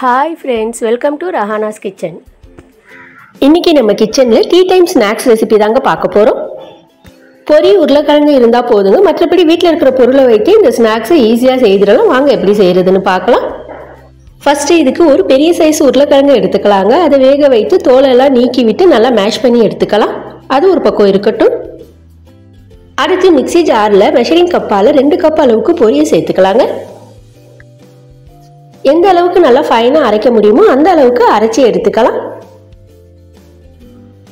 Hi friends, welcome to Rahana's Kitchen. இன்னைக்கு நம்ம கிச்சன்ல டீ டைம் ஸ்நாக்ஸ் ரெசிபி தாங்க பார்க்க போறோம். பொரி உருளைக்கிழங்கு இருந்தா போதுங்க. மற்றபடி வீட்ல இருக்கிற பொருளை வைத்து இந்த ஸ்நாக்ஸை ஈஸியா செய்திரலாம். வாங்க எப்படி செய்யறதுன்னு பார்க்கலாம். ஃபர்ஸ்ட் இதுக்கு ஒரு பெரிய சைஸ் உருளைக்கிழங்கு எடுத்துக்கலாங்க. அதை வேக வைத்து தோலெல்லாம் நீக்கி விட்டு நல்லா மேஷ் பண்ணி எடுத்துக்கலாம். அது ஒரு பக்கம் இருக்கட்டும். அடுத்து மிக்ஸி ஜார்ல மெஷரிங் கப்பால 2 கப் அளவுக்கு பொரியை சேர்த்துக்கலாங்க. எந்த அளவுக்கு நல்லா ஃபைனா அரைக்க முடியுமோ அந்த அளவுக்கு அரைச்சி எடுத்துக்கலாம்.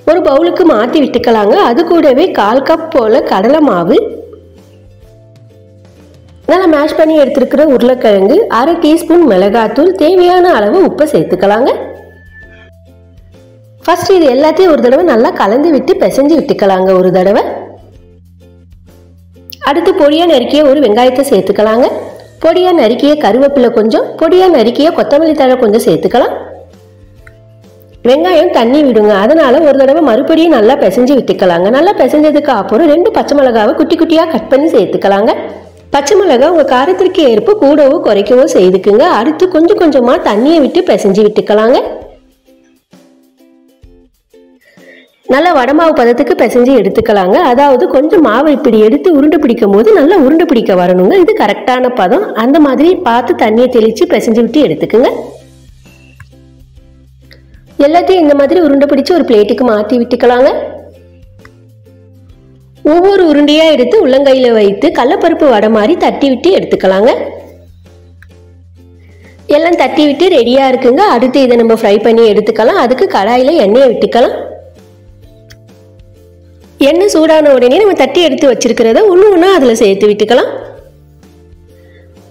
ஒரு பவுலுக்கு மாற்றி விட்டுக்கலாங்க. அது கூடவே 1/4 கப் போல கடலை மாவு, நல்லா மேஷ் பண்ணி எடுத்துருக்கிற உருளைக்கிழங்கு, 1/2 டீஸ்பூன் மிளகாத்தூள், தேவையான அளவு உப்பு சேர்த்துக்கலாங்க. ஃபர்ஸ்ட் இது எல்லாத்தையும் ஒரு தடவை நல்லா கலந்து விட்டு பிசைஞ்சு விட்டுக்கலாங்க ஒரு தடவை. அடுத்து பொடியா நறுக்கிய ஒரு வெங்காயத்தை சேர்த்துக்கலாங்க. பொடியா நறுக்கிய கருவேப்பிலை கொஞ்சம், பொடியா நறுக்கிய கொத்தமல்லி தழை கொஞ்சம் சேர்த்துக்கலாம். வெங்காயம் தண்ணி விடுங்க, அதனால ஒரு தடவை மறுபடியும் நல்லா பிசைஞ்சு விட்டுக்கலாங்க. நல்லா பிசைஞ்சதுக்கு அப்புறம் 2 பச்சை மிளகாவை குட்டி குட்டியா கட் பண்ணி சேர்த்துக்கலாங்க. பச்சை மிளகாய் உங்க காரத்திற்கு ஏற்ப கூடவோ குறைக்கவோ செய்துக்குங்க. அடுத்து கொஞ்சம் கொஞ்சமா தண்ணியை விட்டு பிசைஞ்சு விட்டுக்கலாங்க. நல்லா வடமாவு பதத்துக்கு பிசைஞ்சு எடுத்துக்கலாங்க. அதாவது கொஞ்சம் மாவு இப்படி எடுத்து உருண்டை பிடிக்கும் போது நல்லா உருண்டை பிடிக்க வரணுங்க. இது கரெக்டான பதம். அந்த மாதிரி பார்த்து தண்ணியை தெளிச்சு பிசைஞ்சு விட்டு எடுத்துக்குங்க. எல்லாத்தையும் இந்த மாதிரி உருண்டை பிடிச்சு ஒரு பிளேட்டுக்கு மாற்றி விட்டுக்கலாங்க. ஒவ்வொரு உருண்டையா எடுத்து உள்ளங்கையில வைத்து கடலைப்பருப்பு வடை மாதிரி தட்டி விட்டு எடுத்துக்கலாங்க. எல்லாம் தட்டி விட்டு ரெடியா இருக்குங்க. அடுத்து இதை நம்ம ஃப்ரை பண்ணி எடுத்துக்கலாம். அதுக்கு கடாயில எண்ணெயை விட்டுக்கலாம். எண்ணெய் சூடான உடனே நம்ம தட்டி எடுத்து வச்சிருக்கிறத ஒன்று அதில் சேர்த்து விட்டுக்கலாம்.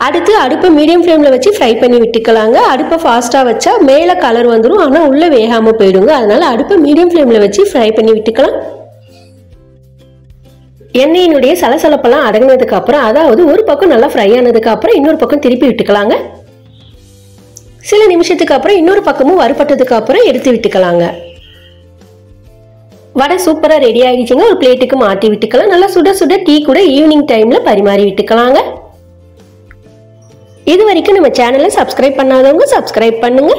அடுத்து அடுப்பை மீடியம் ஃப்ளேமில் வச்சு ஃப்ரை பண்ணி விட்டுக்கலாங்க. அடுப்பை ஃபாஸ்ட்டாக வச்சா மேலே கலர் வந்துடும், ஆனால் உள்ளே வேகாமல் போயிடுங்க. அதனால அடுப்பை மீடியம் ஃப்ளேமில் வச்சு ஃப்ரை பண்ணி விட்டுக்கலாம். எண்ணெயினுடைய சலசலப்பெல்லாம் அடங்கினதுக்கு அப்புறம், அதாவது ஒரு பக்கம் நல்லா ஃப்ரை ஆனதுக்கு அப்புறம் இன்னொரு பக்கம் திருப்பி விட்டுக்கலாங்க. சில நிமிஷத்துக்கு அப்புறம் இன்னொரு பக்கமும் வறுபட்டதுக்கு அப்புறம் எடுத்து விட்டுக்கலாங்க. வடை சூப்பரா ரெடி ஆகிடுச்சுங்க. ஒரு பிளேட்டுக்கு மாற்றி விட்டுக்கலாம். நல்லா சுட சுட டீ கூட ஈவினிங் டைம்ல பரிமாறி விட்டுக்கலாங்க. இது வரைக்கும் நம்ம சேனலை சப்ஸ்கிரைப் பண்ணாதவங்க சப்ஸ்கிரைப் பண்ணுங்க.